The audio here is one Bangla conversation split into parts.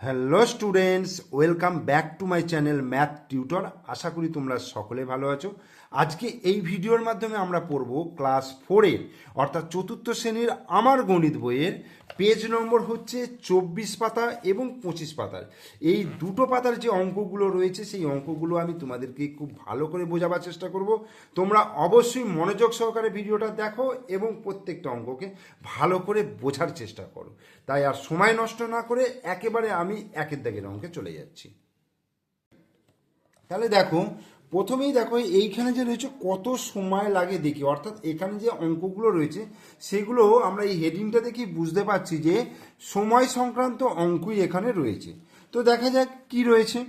Hello students, welcome back to my channel math tutor. আশা করি তোমরা সকলে ভালো আছো। আজকে এই ভিডিওর মাধ্যমে আমরা পড়ব ক্লাস 4-এর অর্থাৎ চতুর্থ শ্রেণীর আমার গণিত বইয়ের পেজ নম্বর হচ্ছে 24 পাতা এবং 25 পাতার। এই দুটো পাতার যে অঙ্কগুলো রয়েছে সেই অঙ্কগুলো আমি তোমাদেরকে খুব ভালো করে বোঝাবার চেষ্টা করব। তোমরা অবশ্যই মনোযোগ সহকারে ভিডিওটা দেখো এবং প্রত্যেকটা অঙ্ককে ভালো করে বোঝার চেষ্টা করো। তাই আর সময় নষ্ট না করে একেবারে আমি একের দাগের অঙ্কে চলে যাচ্ছি। তাহলে দেখো, প্রথমেই দেখো এইখানে যে রয়েছে কত সময় লাগে দেখি, অর্থাৎ এখানে যে অঙ্কগুলো রয়েছে সেগুলো আমরা এই হেডিংটা দেখি বুঝতে পারছি যে সময় সংক্রান্ত অঙ্কই এখানে রয়েছে। তো দেখা যাক কি রয়েছে।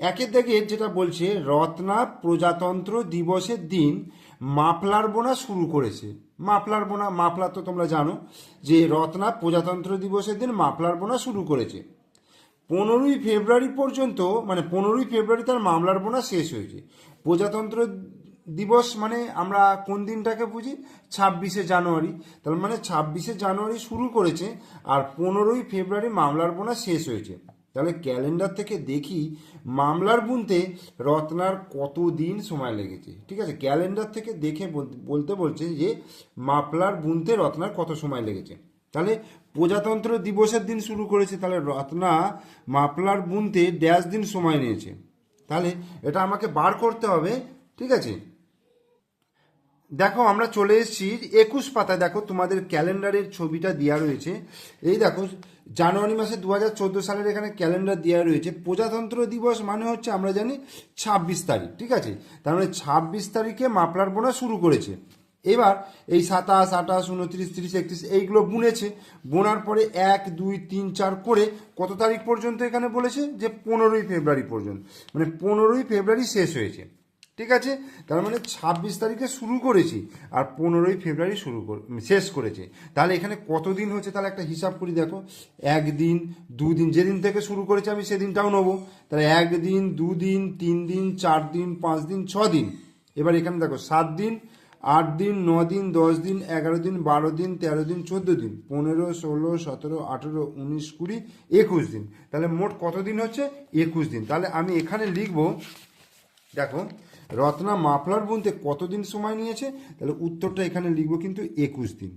একের দাগে যেটা বলছে, রত্না প্রজাতন্ত্র দিবসের দিন মাফলার বোনা শুরু করেছে। মাফলার বোনা, মাফলার তো তোমরা জানো যে রত্না প্রজাতন্ত্র দিবসের দিন মাফলার বোনা শুরু করেছে। 15ই ফেব্রুয়ারি পর্যন্ত, মানে 15ই ফেব্রুয়ারি তার মামলার বোনা শেষ হয়েছে। প্রজাতন্ত্র দিবস মানে আমরা কোন দিনটাকে বুঝি? 26শে জানুয়ারি। তার মানে 26শে জানুয়ারি শুরু করেছে আর 15ই ফেব্রুয়ারি মামলার বোনা শেষ হয়েছে। তাহলে ক্যালেন্ডার থেকে দেখি মামলার বুনতে রত্নার কত দিন সময় লেগেছে। ঠিক আছে, ক্যালেন্ডার থেকে দেখে বলতে বলছে যে মাফলার বুনতে রত্নার কত সময় লেগেছে। তাহলে প্রজাতন্ত্র দিবসের দিন শুরু করেছে, তাহলে রত্না মাফলার বুনতে ড্যাশ দিন সময় নিয়েছে। তাহলে এটা আমাকে বার করতে হবে। ঠিক আছে, দেখো আমরা চলে এসেছি 21 পাতায়। দেখো তোমাদের ক্যালেন্ডারের ছবিটা দেওয়া রয়েছে। এই দেখো, জানুয়ারি মাসে 2014 সালের এখানে ক্যালেন্ডার দেওয়া রয়েছে। প্রজাতন্ত্র দিবস মানে হচ্ছে আমরা জানি 26 তারিখ। ঠিক আছে, তার মানে 26 তারিখে মাফলার বোনা শুরু করেছে। এবার এই 27, 28, 29, 30, 31 এইগুলো বুনেছে। বোনার পরে 1, 2, 3, 4 করে কত তারিখ পর্যন্ত এখানে বলেছে যে 15ই ফেব্রুয়ারি পর্যন্ত, মানে 15ই ফেব্রুয়ারি শেষ হয়েছে। ঠিক আছে, তার মানে 26 তারিখে শুরু করেছি আর 15ই ফেব্রুয়ারি শেষ করেছে। তাহলে এখানে কত দিন হচ্ছে তাহলে একটা হিসাব করি। দেখো, 1 দিন, 2 দিন, যেদিন থেকে শুরু করেছে আমি সেদিনটাও নেবো। তাহলে 1 দিন, 2 দিন, 3 দিন, 4 দিন, 5 দিন, 6 দিন। এবার এখানে দেখো 7 দিন, 8 দিন, 9 দিন, 10 দিন, 11 দিন, 12 দিন, 13 দিন, 14 দিন, 15, 16, 17, 18, 19, 20, 21 দিন। তাহলে মোট কত দিন হচ্ছে? 21 দিন। তাহলে আমি এখানে লিখবো, দেখো রত্না মাফলার বুনতে কতদিন সময় নিয়েছে, তাহলে উত্তরটা এখানে লিখবো কিন্তু 21 দিন।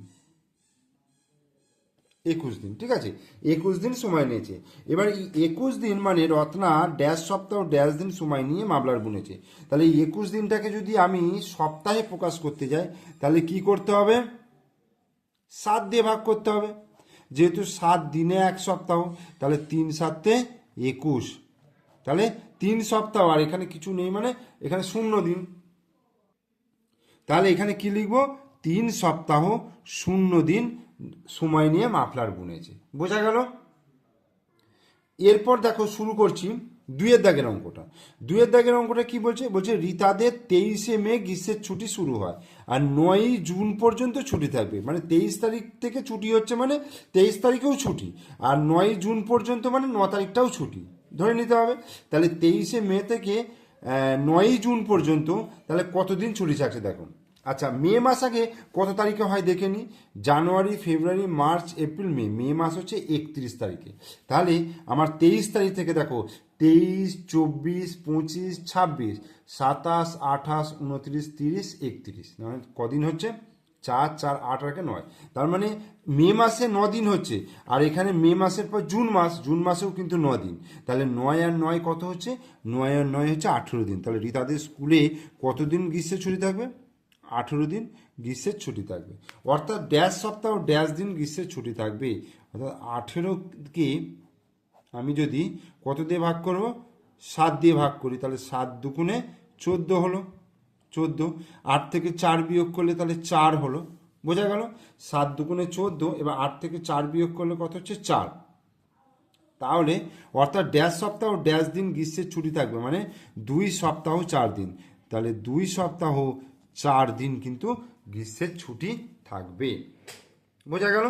21 দিন, ঠিক আছে, 21 দিন সময় নিয়েছে। এবার এই 21 দিন মানে রত্না ড্যাশ সপ্তাহ ড্যাশ দিন সময় নিয়ে মাফলার বুনেছে। তাহলে এই 21 দিনটাকে যদি আমি সপ্তাহে প্রকাশ করতে যাই তাহলে কি করতে হবে? 7 দিয়ে ভাগ করতে হবে। যেহেতু 7 দিনে 1 সপ্তাহ, তাহলে 3 7 21। তাহলে 3 সপ্তাহ, আর এখানে কিছু নেই মানে এখানে 0 দিন। তাহলে এখানে কি লিখবো? 3 সপ্তাহ 0 দিন সময় নিয়ে মাফলার বুনেছে। বোঝা গেল? এরপর দেখো শুরু করছি 2-এর দাগের অঙ্কটা। 2-এর দাগের অঙ্কটা কি বলছে? বলছে রিতাদের 23শে মে গ্রীষ্মের ছুটি শুরু হয় আর 9ই জুন পর্যন্ত ছুটি থাকবে। মানে 23 তারিখ থেকে ছুটি হচ্ছে, মানে 23 তারিখেও ছুটি, আর 9ই জুন পর্যন্ত মানে 9 তারিখটাও ছুটি ধরে নিতে হবে। তাহলে 23শে মে থেকে 9ই জুন পর্যন্ত তাহলে কতদিন ছুটি থাকছে দেখো। আচ্ছা, মে মাস আগে কত তারিখে হয় দেখে নিই। জানুয়ারি, ফেব্রুয়ারি, মার্চ, এপ্রিল, মে। মে মাস হচ্ছে 31 তারিখে। তাহলে আমার 23 তারিখ থেকে দেখো 23, 24, 25, 26, 27, 28, 29, 30, 31, মানে কদিন হচ্ছে? 4, 4, 8, 8, 9। তার মানে মে মাসে 9 দিন হচ্ছে, আর এখানে মে মাসের পর জুন মাস, জুন মাসেও কিন্তু 9 দিন। তাহলে 9 আর 9 কত হচ্ছে? 9 আর 9 হচ্ছে 18 দিন। তাহলে রিতাদের স্কুলে কতদিন গ্রীষ্মের ছুটি থাকবে? 18 দিন গ্রীষ্মের ছুটি থাকবে। অর্থাৎ ড্যাশ সপ্তাহ ড্যাশ দিন গ্রীষ্মের ছুটি থাকবে। অর্থাৎ 18কে আমি যদি কত দিয়ে ভাগ করব? 7 দিয়ে ভাগ করি, তাহলে 7 দুগুণে 14 হলো, 14। 8 থেকে 4 বিয়োগ করলে তাহলে 4 হলো। বোঝা গেল? 7 দুগুণে 14। এবার 8 থেকে 4 বিয়োগ করলে কত হচ্ছে? 4। তাহলে অর্থাৎ ড্যাশ সপ্তাহ ড্যাশ দিন গ্রীষ্মের ছুটি থাকবে, মানে 2 সপ্তাহ 4 দিন। তাহলে 2 সপ্তাহ 4 দিন কিন্তু গ্রীষ্মের ছুটি থাকবে। বোঝা গেল?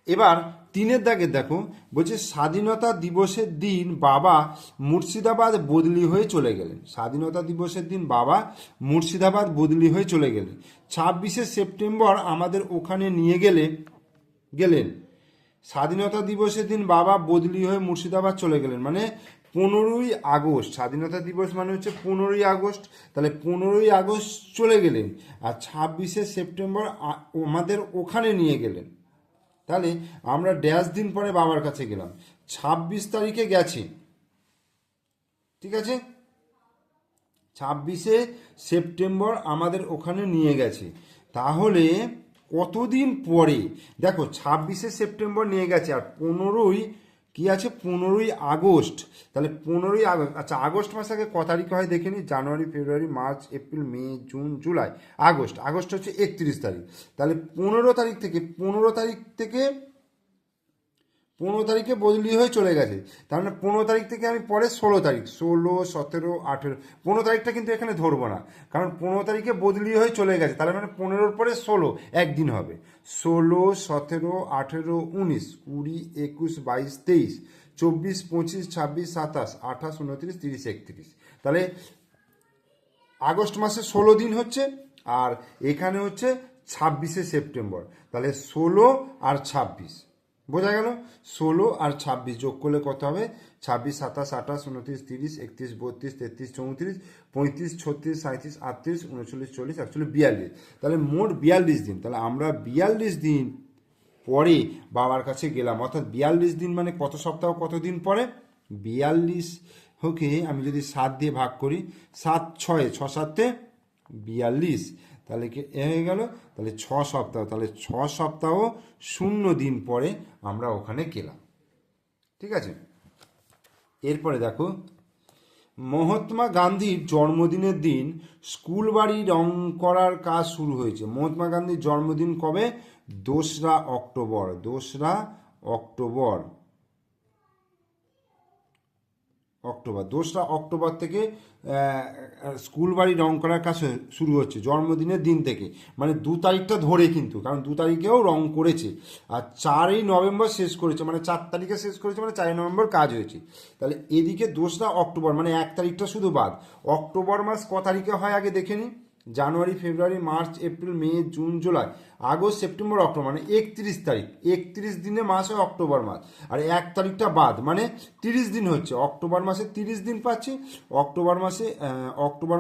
এবার 3-এর দাগে দেখো, বলছে স্বাধীনতা দিবসের দিন বাবা মুর্শিদাবাদ বদলি হয়ে চলে গেলেন। স্বাধীনতা দিবসের দিন বাবা মুর্শিদাবাদ বদলি হয়ে চলে গেলেন। 26শে সেপ্টেম্বর আমাদের ওখানে নিয়ে গেলেন। স্বাধীনতা দিবসের দিন বাবা বদলি হয়ে মুর্শিদাবাদ চলে গেলেন, মানে 15ই আগস্ট। স্বাধীনতা দিবস মানে হচ্ছে 15ই আগস্ট, তাহলে 15ই আগস্ট চলে গেলেন, আর 26শে সেপ্টেম্বর আমাদের ওখানে নিয়ে গেলেন। তাহলে আমরা ড্যাশ দিন পরে বাবার কাছে গেলাম, 26 তারিখে গেছি, ঠিক আছে, 26শে সেপ্টেম্বর আমাদের ওখানে নিয়ে গেছে। তাহলে কতদিন পরে, দেখো 26শে সেপ্টেম্বর নিয়ে গেছে, আর 15ই কি আছে, 15ই আগস্ট, তাহলে 15ই আগস্ট। আচ্ছা, আগস্ট মাস আগে ক তারিখ হয় দেখে নিই, January, February, March, April, May, June, July, August. August হচ্ছে 31 তারিখ। তাহলে 15 তারিখে বদলি হয়ে চলে গেছে। তার মানে 15 তারিখ থেকে আমি পরে 16 তারিখ, 16, 17, 18, 15 তারিখটা কিন্তু এখানে ধরবো না, কারণ 15 তারিখে বদলি হয়ে চলে গেছে। তাহলে মানে 15-র পরে 16 একদিন হবে, 16, 17, 18, 19, 20, 21, 22, 23, 24, 25, 26, 27, 28, 29, 30, 31। তাহলে আগস্ট মাসে 16 দিন হচ্ছে, আর এখানে হচ্ছে 26শে সেপ্টেম্বর। তাহলে 16 আর 26, বোঝা গেল? 16 আর 26 যোগ করলে কত হবে? 26, 27, 28, 29, 30, 31, 32, 33, 34, 35, 36, 37, 38, 39, 40, 41, 42। তাহলে মোট 42 দিন। তাহলে আমরা 42 দিন পরে বাবার কাছে গেলাম, অর্থাৎ 42 দিন মানে কত সপ্তাহ, কত দিন পরে? 42 ওকে, আমি যদি 7 দিয়ে ভাগ করি, 7, 6, 6, 7, 42, তাহলে কি হয়ে গেল? তাহলে 6 সপ্তাহ, তাহলে 6 সপ্তাহ 0 দিন পরে আমরা ওখানে গেলাম, ঠিক আছে। এরপরে দেখো, মহাত্মা গান্ধীর জন্মদিনের দিন স্কুল বাড়ি রং করার কাজ শুরু হয়েছে। মহাত্মা গান্ধীর জন্মদিন কবে? 2রা অক্টোবর, 2রা অক্টোবর, 2রা অক্টোবর থেকে স্কুল বাড়ি রং করার কাজ শুরু হচ্ছে জন্মদিনের দিন থেকে, মানে 2 তারিখটা ধরে কিন্তু, কারণ 2 তারিখেও রং করেছে, আর 4ই নভেম্বর শেষ করেছে, মানে 4 তারিখে শেষ করেছে, মানে 4ই নভেম্বর কাজ হয়েছে। তাহলে এদিকে 2রা অক্টোবর, মানে 1 তারিখটা শুধু বাদ। অক্টোবর মাস ক তারিখে হয় আগে দেখে নিই, January, February, March, April, May, June, July, August, September, October, মানে 31 তারিখ। 31 দিনে মাস হয় অক্টোবর মাস, আর 1 তারিখটা বাদ, মানে 30 দিন হচ্ছে। অক্টোবর মাসে 30 দিন পাচ্ছি, অক্টোবর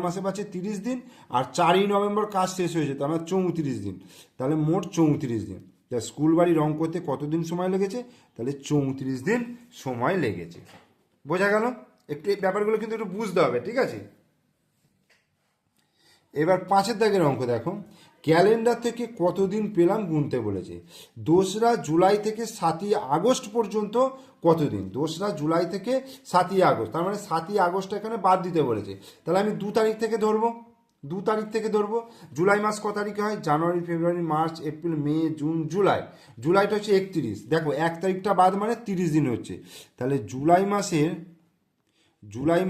মাসে পাচ্ছে 30 দিন, আর 4ই নভেম্বর কাজ শেষ হয়েছে, তার মানে 34 দিন। তাহলে মোট 34 দিন। তা স্কুল বাড়ি রং করতে কতদিন সময় লেগেছে? তাহলে 34 দিন সময় লেগেছে। বোঝা গেল? একটু এই ব্যাপারগুলো কিন্তু একটু বুঝতে হবে, ঠিক আছে। এবার 5-এর দাগের অঙ্ক দেখো, ক্যালেন্ডার থেকে কতদিন পেলাম গুনতে বলেছে। 2রা জুলাই থেকে 7ই আগস্ট পর্যন্ত কতদিন? 2রা জুলাই থেকে 7ই আগস্ট, তার মানে 7ই আগস্ট এখানে বাদ দিতে বলেছে। তাহলে আমি 2 তারিখ থেকে ধরবো, 2 তারিখ থেকে ধরবো। জুলাই মাস ক তারিখে হয়? জানুয়ারি, February, March, April, May, June, July. জুলাইটা হচ্ছে 31, দেখো 1 তারিখটা বাদ, মানে 30 দিন হচ্ছে। তাহলে জুলাই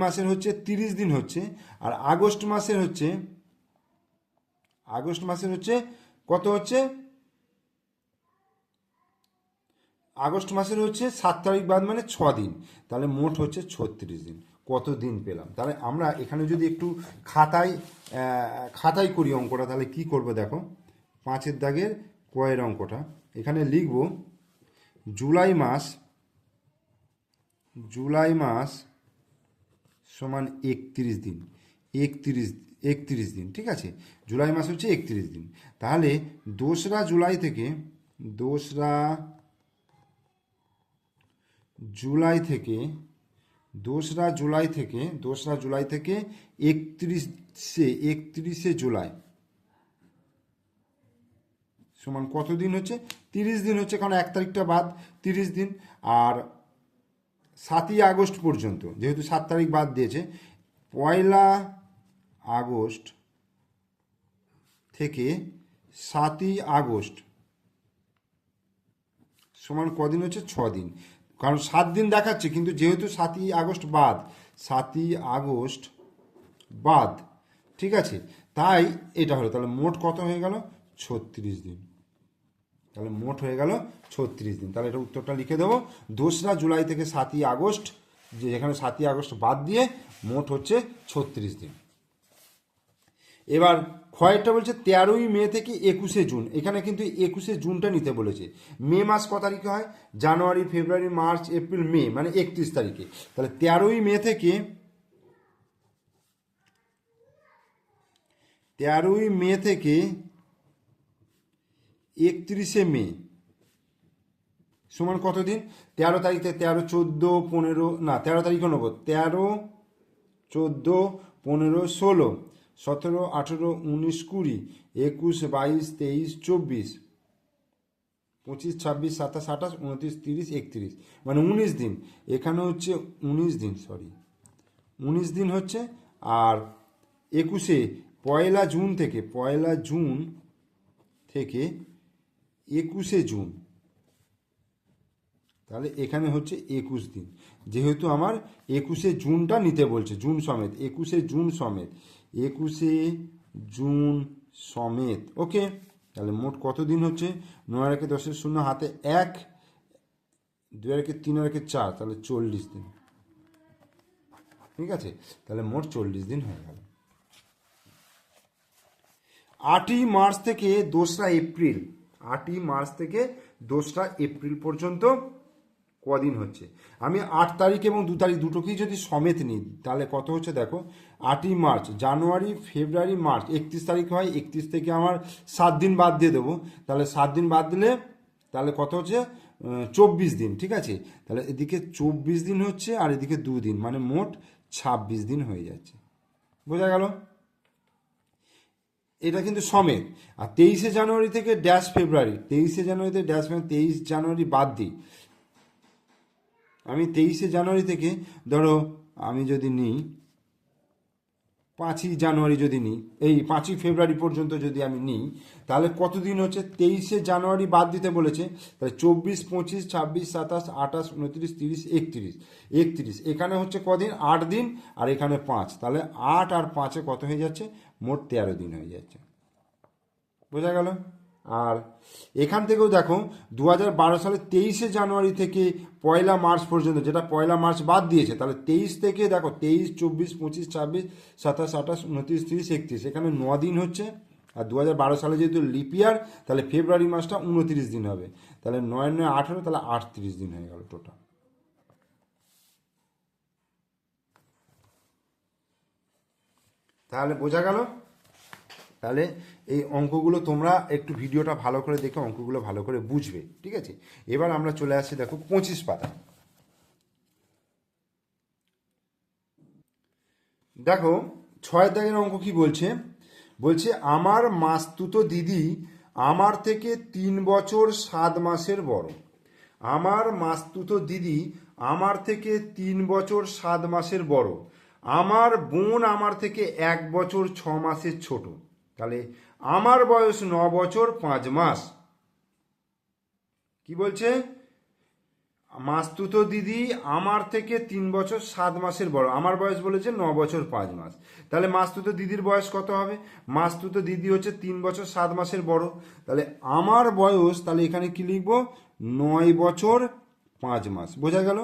মাসের হচ্ছে 30 দিন হচ্ছে, আর আগস্ট মাসের হচ্ছে কত হচ্ছে? আগস্ট মাসের হচ্ছে 7 তারিখ বাদ, মানে 6 দিন। তাহলে মোট হচ্ছে 36 দিন। কত দিন পেলাম? তাহলে আমরা এখানে যদি একটু খাতায় করি অঙ্কটা, তাহলে কি করব দেখো, 5-এর দাগের কয়ের অঙ্কটা এখানে লিখব। জুলাই মাস সমান 31 দিন, 31 দিন, ঠিক আছে। জুলাই মাস হচ্ছে 31 দিন। তাহলে 2রা জুলাই থেকে 31শে জুলাই সমান কত দিন হচ্ছে? 30 দিন হচ্ছে, কারণ 1 তারিখটা বাদ, 30 দিন। আর 7ই আগস্ট পর্যন্ত, যেহেতু 7 তারিখ বাদ দিয়েছে, 1 আগস্ট থেকে 7ই আগস্ট সমান কদিন হচ্ছে? 6 দিন, কারণ 7 দিন দেখাচ্ছে, কিন্তু যেহেতু 7ই আগস্ট বাদ, ঠিক আছে, তাই এটা হলো। তাহলে মোট কত হয়ে গেল? 36 দিন। তাহলে মোট হয়ে গেল 36 দিন। তাহলে এটা উত্তরটা লিখে দেবো, 2রা জুলাই থেকে 7ই আগস্ট, যেখানে 7ই আগস্ট বাদ দিয়ে মোট হচ্ছে 36 দিন। এবার ক্ষয়টা বলছে 13ই মে থেকে 21শে জুন, এখানে কিন্তু 21শে জুনটা নিতে বলেছে। মে মাস ক তারিখে হয়? জানুয়ারি, ফেব্রুয়ারি, মার্চ, এপ্রিল, মে, মানে 31 তারিখে। তাহলে 13ই মে থেকে 31শে মে সমান কত দিন? 13 তারিখ থেকে 13, 14, 15, না 13 তারিখও নেবো, 13, 14, 15, 16, 17, 18, 19, 20, 21, 22, 23, 24, 25, 26, 27, 28, 29, 30, 31, মানে 19 দিন। এখানে হচ্ছে 19 দিন, সরি 19 দিন হচ্ছে। আর 21শে 1লা জুন থেকে 21শে জুন, তাহলে এখানে হচ্ছে 21 দিন। যেহেতু আমার 21শে জুনটা নিতে বলছে, জুন সমেত, 21শে জুন সমেত, ওকে। তাহলে মোট কত দিন হচ্ছে? 9 একে 10 শূন্য, হাতে 1, 2 একে 3, একে 4, তাহলে 40 দিন। ঠিক আছে, তাহলে মোট 40 দিন হয়ে গেল। 8ই মার্চ থেকে 2রা এপ্রিল, 8ই মার্চ থেকে 2রা এপ্রিল পর্যন্ত কদিন হচ্ছে? আমি 8 তারিখ এবং 2 তারিখ দুটোকেই যদি সমেত নিই তাহলে কত হচ্ছে দেখো। 8ই মার্চ, জানুয়ারি, ফেব্রুয়ারি, মার্চ, 31 তারিখ হয়। 31 থেকে আমার 7 দিন বাদ দিয়ে দেবো, তাহলে 7 দিন বাদ দিলে তাহলে কত হচ্ছে? 24 দিন। ঠিক আছে, তাহলে এদিকে 24 দিন হচ্ছে আর এদিকে 2 দিন, মানে মোট 26 দিন হয়ে যাচ্ছে। বোঝা গেল? এটা কিন্তু সমেত। আর 23শে জানুয়ারি থেকে ড্যাশ ফেব্রুয়ারি, 23শে জানুয়ারি থেকে ড্যাশ, 23 জানুয়ারি বাদ দিই। আমি 23শে জানুয়ারি থেকে ধরো আমি যদি নিই 5ই জানুয়ারি, যদি নিই এই 5ই ফেব্রুয়ারি পর্যন্ত যদি আমি নিই, তাহলে কতদিন হচ্ছে? 23শে জানুয়ারি বাদ দিতে বলেছে, তাহলে 24, 25, 26, 27, 28, 29, 30, 31, 31, এখানে হচ্ছে কদিন? 8 দিন, আর এখানে 5, তাহলে 8 আর 5-এ কত হয়ে যাচ্ছে? মোট 13 দিন হয়ে যাচ্ছে। বোঝা গেল? আর এখান থেকেও দেখো 2012 সালে 23শে জানুয়ারি থেকে 1লা মার্চ পর্যন্ত, যেটা 1লা মার্চ বাদ দিয়েছে, তাহলে 23 থেকে দেখো 23, 24, 25, 26, 27, 28, 29, 30, 31, এখানে 9 দিন হচ্ছে। আর 2012 সালে যেহেতু লিপ ইয়ার, তাহলে ফেব্রুয়ারি মাসটা 29 দিন হবে, তাহলে 9, 9, 18, তাহলে 38 দিন হয়ে গেল টোটাল। তাহলে বোঝা গেল? তাহলে এই অঙ্কগুলো তোমরা একটু ভিডিওটা ভালো করে দেখে অঙ্কগুলো ভালো করে বুঝবে। ঠিক আছে, এবার আমরা চলে আসছি দেখো 25 পাতা। দেখো 6 দাগের অঙ্ক কি বলছে? বলছে আমার মাস্তুতো দিদি আমার থেকে 3 বছর 7 মাসের বড়। আমার মাস্তুতো দিদি আমার থেকে 3 বছর 7 মাসের বড়। আমার বোন আমার থেকে 1 বছর 6 মাসের ছোট। তাহলে আমার বয়স 9 বছর 5 মাস। কি বলছে? মাস্তুতো দিদি আমার থেকে 3 বছর 7 মাসের বড়, আমার বয়স বলেছে 9 বছর 5 মাস। তাহলে মাস্তুতো দিদির বয়স কত হবে? মাস্তুতো দিদি হচ্ছে 3 বছর 7 মাসের বড়, তাহলে আমার বয়স, তাহলে এখানে কি লিখবো? 9 বছর 5 মাস। বোঝা গেল?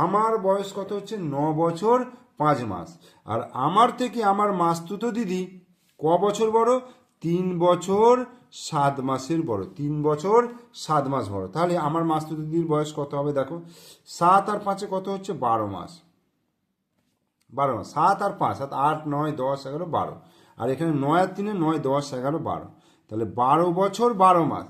আমার বয়স কত হচ্ছে? 9 বছর 5 মাস। আর আমার থেকে আমার মাস্তুতো দিদি ক বছর বড়? 3 বছর 7 মাসের বড়, 3 বছর 7 মাস বড়। তাহলে আমার মাস্তুতো দিদির বয়স কত হবে দেখো। 7 আর 5-এ কত হচ্ছে? 12 মাস। 12 মাস, 7 আর 5, 7, 8, 9, 10, 11, 12, আর এখানে 9 আর 3, 9, 10, 11, 12, তাহলে 12 বছর 12 মাস।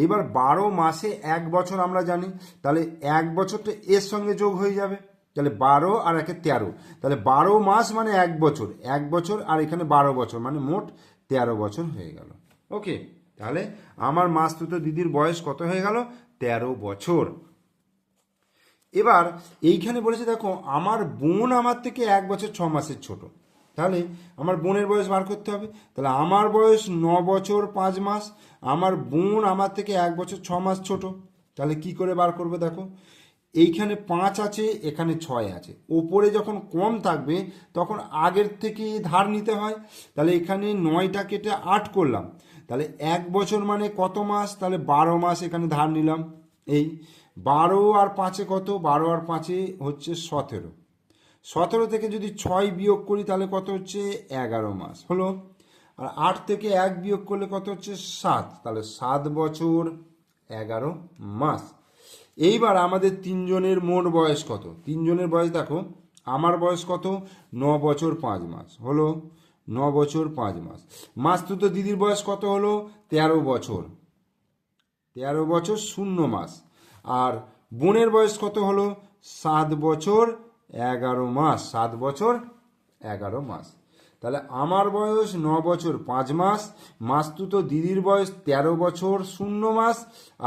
এবার 12 মাসে 1 বছর আমরা জানি, তাহলে 1 বছরটা এর সঙ্গে যোগ হয়ে যাবে, তাহলে 12 আর 1-এ 13, তাহলে 12 মাস মানে 1 বছর, 1 বছর আর এখানে 12 বছর, মানে মোট 13 বছর হয়ে গেল। ওকে, তাহলে আমার মাস্তুতো দিদির বয়স কত হয়ে গেল? 13 বছর। এবার এইখানে বলেছে দেখো আমার বোন আমার থেকে 1 বছর 6 মাসের ছোট, তাহলে আমার বোনের বয়স বার করতে হবে। তাহলে আমার বয়স 9 বছর 5 মাস, আমার বোন আমার থেকে 1 বছর 6 মাস ছোট, তাহলে কি করে বার করবে দেখো। এইখানে 5 আছে, এখানে 6 আছে, ওপরে যখন কম থাকবে তখন আগের থেকে ধার নিতে হয়। তাহলে এখানে 9টা কেটে 8 করলাম, তাহলে 1 বছর মানে কত মাস? তাহলে 12 মাস এখানে ধার নিলাম। এই 12 আর 5-এ কত? 12 আর 5-এ হচ্ছে 17, 17 থেকে যদি 6 বিয়োগ করি তাহলে কত হচ্ছে? 11 মাস হলো। আর 8 থেকে 1 বিয়োগ করলে কত হচ্ছে 7, তাহলে 7 বছর 11 মাস। এইবার আমাদের তিনজনের মোট বয়স কত? তিনজনের বয়স দেখো, আমার বয়স কত? 9 বছর 5 মাস হলো, 9 বছর 5 মাস। মাসতুতো দিদির বয়স কত হলো? 13 বছর, 13 বছর 0 মাস। আর বোনের বয়স কত হলো? 7 বছর 11 মাস, 7 বছর 11 মাস। তাহলে আমার বয়স 9 বছর 5 মাস, মাসতুতো দিদির বয়স 13 বছর 0 মাস,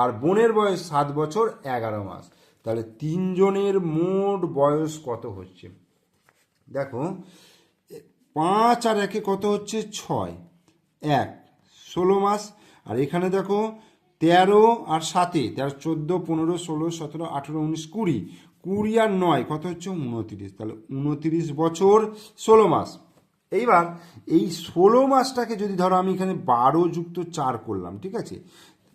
আর বোনের বয়স 7 বছর 11 মাস। তাহলে তিনজনের মোট বয়স কত হচ্ছে? দেখো, 5 আর 1 কত হচ্ছে? 6, 1 16 মাস। আর এখানে দেখো 13 আর 7, 13 14 15 16 17 18 19 20, 20 আর 9 কত হচ্ছে? 29। তাহলে 29 বছর 16 মাস। এইবার এই 16 মাসটাকে যদি ধরো আমি এখানে 12 যুক্ত 4 করলাম, ঠিক আছে,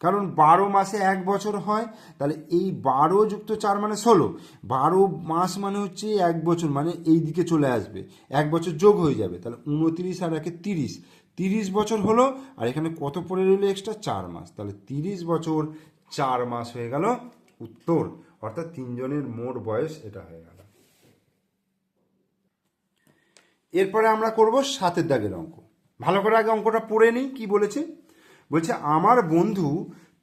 কারণ 12 মাসে 1 বছর হয়, তাহলে এই 12 যুক্ত 4 মানে 16, 12 মাস মানে হচ্ছে 1 বছর, মানে এই দিকে চলে আসবে, 1 বছর যোগ হয়ে যাবে, তাহলে 29 আর 1 30, 30 বছর হলো। আর এখানে কত পড়ে রইলো এক্সট্রা? 4 মাস, তাহলে 30 বছর 4 মাস হয়ে গেল উত্তর। অর্থাৎ তিনজনের মোট বয়স এটা হয়ে গেল। এরপরে আমরা করব 7 দাগের অঙ্ক। ভালো করে আগে অঙ্কটা পড়ে নিই। কি বলেছে? বলছে আমার বন্ধু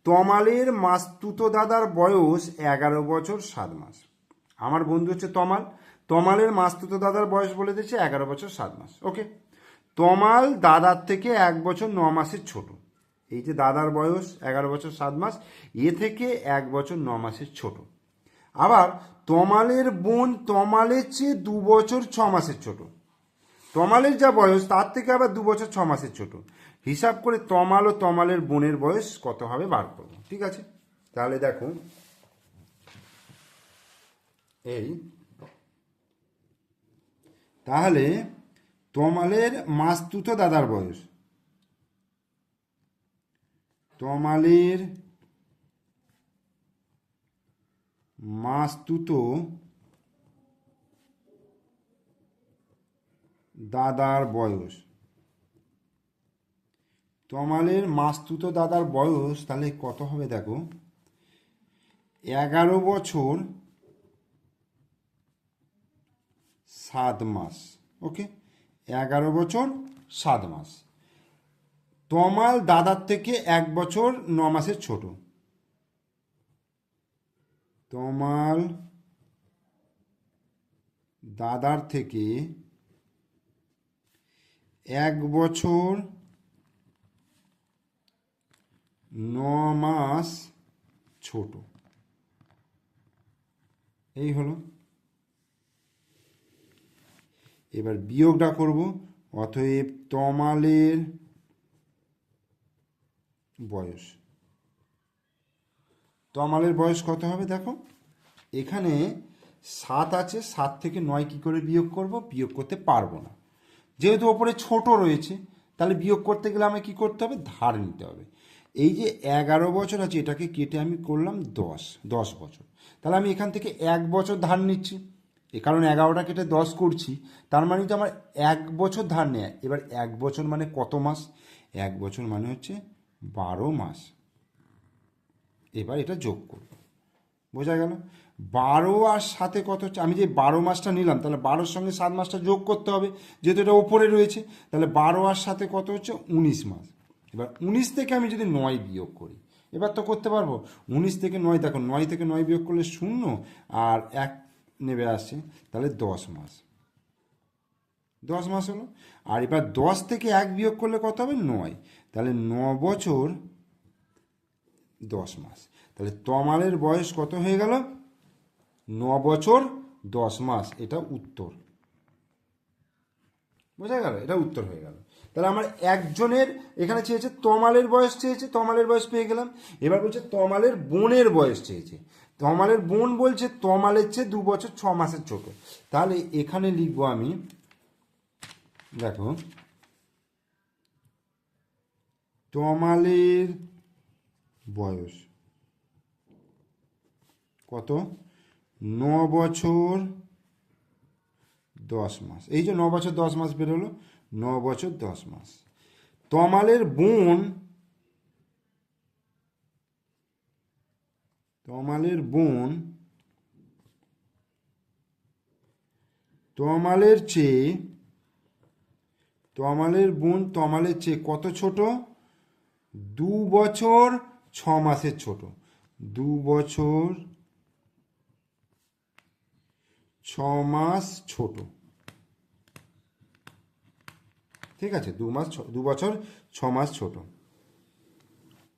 তমালের মাসতুতো দাদার বয়স 11 বছর 7 মাস। আমার বন্ধু হচ্ছে তমাল, তমালের মাসতুতো দাদার বয়স বলে দিয়েছে 11 বছর 7 মাস। ওকে, তমাল দাদার থেকে 1 বছর 9 মাসের ছোট। এই যে দাদার বয়স 11 বছর 7 মাস, এ থেকে 1 বছর 9 মাসের ছোট। আবার তমালের বোন তমালের চেয়ে 2 বছর 6 মাসের ছোট। তমালের যা বয়স তার থেকে আবার 2 বছর 6 মাসের ছোট। হিসাব করে তমাল ও তমালের বোনের বয়স কত হবে বার করব। ঠিক আছে, তাহলে দেখো, এই তাহলে তমালের মাসতুতো দাদার বয়স, তমালের মাসতুতো দাদার বয়স, তমালের মাসতুতো দাদার বয়স তাহলে কত হবে দেখো, 11 বছর 7 মাস। ওকে, 11 বছর 7 মাস। তমাল দাদার থেকে 1 বছর 9 মাসের ছোট। তমাল দাদার থেকে 1 বছর 9 মাস ছোট। এই হলো। এবার বিয়োগটা করব। অতএব তমালের বয়স, তমালের বয়স কত হবে দেখো, এখানে 7 আছে, 7 থেকে 9 কি করে বিয়োগ করব? বিয়োগ করতে পারবো না, যেহেতু ওপরে ছোট রয়েছে। তাহলে বিয়োগ করতে গেলে আমাকে কী করতে হবে? ধার নিতে হবে। এই যে 11 বছর আছে, এটাকে কেটে আমি করলাম 10 বছর। তাহলে আমি এখান থেকে 1 বছর ধার নিচ্ছি, এ কারণ 11টা কেটে 10 করছি, তার মানে তো আমার 1 বছর ধার নেয়। এবার 1 বছর মানে কত মাস? 1 বছর মানে হচ্ছে 12 মাস। এবার এটা যোগ করব, বোঝা গেল? 12 আর 7 কত হচ্ছে? আমি যে 12 মাসটা নিলাম, তাহলে 12-র সঙ্গে 7 মাসটা যোগ করতে হবে, যেহেতু এটা ওপরে রয়েছে। তাহলে 12 আর 7 কত হচ্ছে? 19 মাস। এবার 19 থেকে আমি যদি 9 বিয়োগ করি, এবার তো করতে পারবো। 19 থেকে 9, দেখো 9 থেকে 9 বিয়োগ করলে 0 আর 1 নেবে আসছে, তাহলে 10 মাস। 10 মাস হলো। আর এবার 10 থেকে 1 বিয়োগ করলে কত হবে? 9। তাহলে 9 বছর 10 মাস। তাহলে তমালের বয়স কত হয়ে গেল? 9 বছর 10 মাস। এটা উত্তর, বোঝা গেল? এটা উত্তর হয়ে গেল। তাহলে আমার একজনের এখানে চেয়েছে তমালের বয়স, চেয়েছে তমালের বয়স পেয়ে গেলাম। এবার বলছে তমালের বোনের বয়স চেয়েছে। তমালের বোন বলছে তমালের চেয়ে 2 বছর 6 মাসের ছোট। তাহলে এখানে লিখবো আমি, দেখো, তমালের বয়স কত? 9 বছর 10 মাস। এই যে 9 বছর 10 মাস বেরোলো, 9 বছর 10 মাস। তমালের বোন তমালের বোন তমালের চেয়ে কত ছোট? 2 বছর 6 মাসের ছোট। 2 বছর 6 মাস ছোট। ঠিক আছে, 2 বছর 6 মাস ছোট।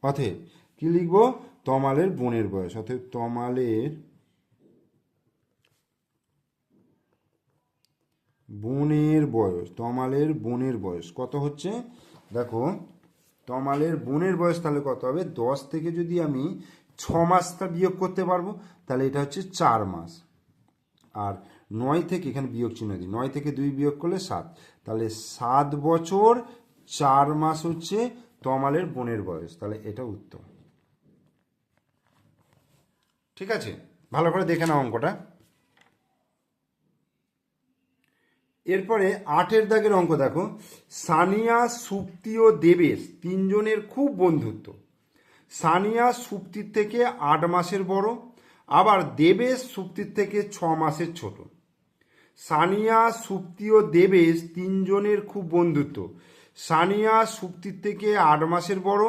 অতএব কি লিখবো? তমালের বোনের বয়স। অতএব তমালের বোনের বয়স কত হচ্ছে? দেখো, তমালের বোনের বয়স তাহলে কত হবে? 10 থেকে যদি আমি 6 মাসটা বিয়োগ করতে পারবো, তাহলে এটা হচ্ছে 4 মাস। আর 9 থেকে, এখানে বিয়োগ চিহ্ন দিই, 9 থেকে 2 বিয়োগ করলে 7, তাহলে 7 বছর 4 মাস হচ্ছে তমালের বোনের বয়স। তাহলে এটা উত্তর। ঠিক আছে, ভালো করে দেখে নাও অঙ্কটা। এরপরে 8 দাগের অঙ্ক দেখো। সানিয়া, সুপ্তি ও দেবেশ 3 জনের খুব বন্ধুত্ব। সানিয়া সুপ্তির থেকে 8 মাসের বড়, আবার দেবেশ সুপ্তির থেকে 6 মাসের ছোট। সানিয়া, সুপ্তি ও দেবেশ 3 জনের খুব বন্ধুত্ব। সানিয়া সুপ্তির থেকে 8 মাসের বড়,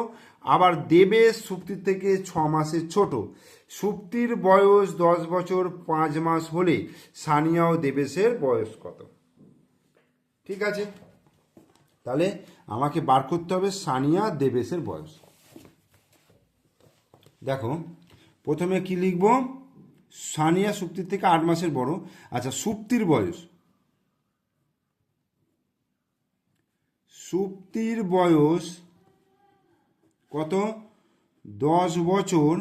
আবার দেবেশ সুপ্তির থেকে 6 মাসের ছোট। সুপ্তির বয়স 10 বছর 5 মাস হলে সানিয়া ও দেবেশের বয়স কত? ঠিক আছে, তাহলে আমাকে বার করতে হবে সানিয়া দেবেশের বয়স। দেখো, প্রথমে কি লিখব? সানিয়া সুপ্তির থেকে 8 মাসের বড়। আচ্ছা, সুপ্তির বয়স কত? 10 বছর।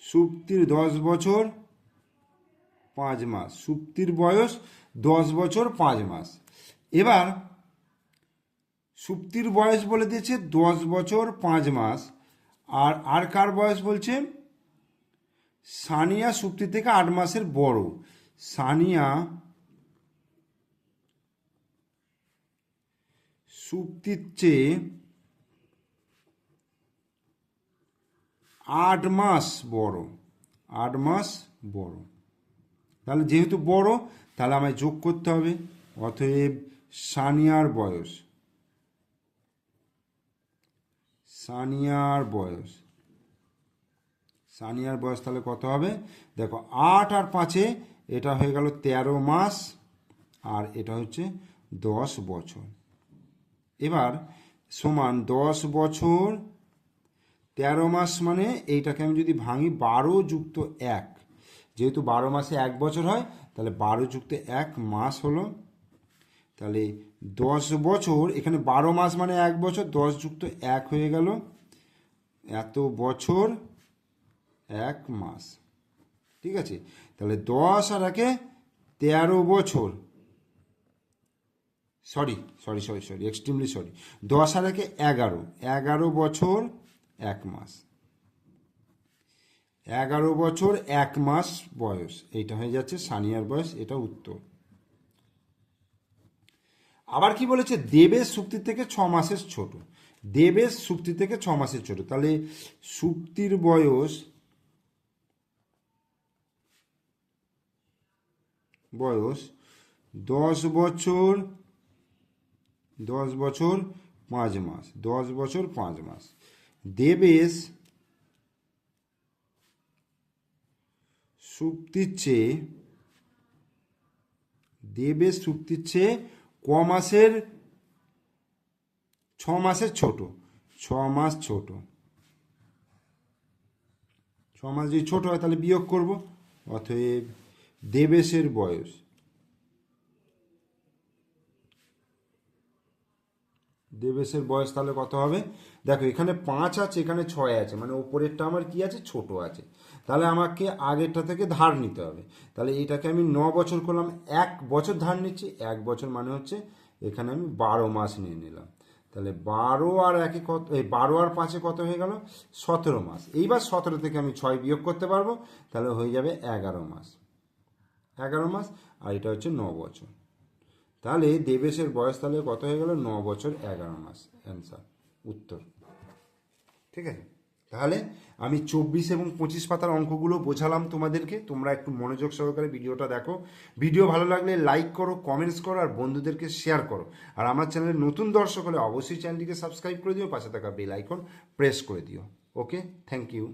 সুপ্তির 10 বছর 5 মাস। সুপ্তির বয়স 10 বছর 5 মাস। এবার সুপ্তির বয়স বলে দিয়েছে 10 বছর 5 মাস। আর কার বয়স বলছে? সানিয়া সুপ্তি থেকে 8 মাসের বড়। সানিয়া সুপ্তির চেয়ে 8 মাস বড়। 8 মাস বড়। তাহলে যেহেতু বড়, তাহলে আমায় যোগ করতে হবে। অতএব সানিয়ার বয়স তাহলে কত হবে? দেখো, 8 আর 5-এ এটা হয়ে গেল 13 মাস, আর এটা হচ্ছে 10 বছর। এবার সমান 10 বছর 13 মাস, মানে এইটাকে আমি যদি ভাঙি 12 যুক্ত 1, যেহেতু 12 মাসে 1 বছর হয়, তাহলে 12 যুক্ত 1 মাস হলো। তাহলে 10 বছর, এখানে 12 মাস মানে 1 বছর, 10 যুক্ত 1 হয়ে গেল এত বছর 1 মাস। ঠিক আছে, তাহলে 10 আর 1-এ 13 বছর। Sorry, extremely sorry. 10 আর 1-এ 11 বছর 1 মাস। 11 বছর 1 মাস বয়স। এইটা হয়ে যাচ্ছে সানিয়ার বয়স। এটা উত্তর। আবার কি বলেছে? দেবেশ সুপ্তির থেকে 6 মাসের ছোট। দেবেশ সুপ্তি থেকে 6 মাসের ছোট। তাহলে সুপ্তির বয়স 10 বছর 5 মাস। 10 বছর 5 মাস। দেবেশ সুপ্তির চেয়ে ক মাসের? 6 মাসের ছোট। 6 মাস ছোট। 6 মাস যদি ছোট হয়, তাহলে বিয়োগ করব। অতএব দেবেশের বয়স তাহলে কত হবে? দেখো, এখানে 5 আছে, এখানে 6 আছে, মানে ওপরেরটা আমার কি আছে? ছোট আছে। তাহলে আমাকে আগেরটা থেকে ধার নিতে হবে। তাহলে এটাকে আমি 9 বছর করলাম, 1 বছর ধার নিচ্ছি। 1 বছর মানে হচ্ছে এখানে আমি 12 মাস নিয়ে নিলাম। তাহলে 12 আর 1-এ কত? 12 আর 5-এ কত হয়ে গেল? 17 মাস। এইবার 17 থেকে আমি 6 বিয়োগ করতে পারবো, তাহলে হয়ে যাবে 11 মাস। 11 মাস, আর এটা হচ্ছে 9 বছর। তাহলে দেবেশের বয়স তাহলে কত হয়ে গেল? 9 বছর 11 মাস। অ্যান্সার, উত্তর। ঠিক আছে, তাহলে আমি 24 এবং 25 পাতার অঙ্কগুলো বোঝালাম তোমাদেরকে, তোমরা একটু মনোযোগ সহকারে ভিডিওটা দেখো। ভিডিও ভালো লাগলে লাইক করো, কমেন্টস করো, আর বন্ধুদেরকে শেয়ার করো। আর আমার চ্যানেলে নতুন দর্শক হলে অবশ্যই চ্যানেলটিকে সাবস্ক্রাইব করে দিও, পাশে থাকা বেল আইকন প্রেস করে দিও। ওকে, থ্যাংক ইউ।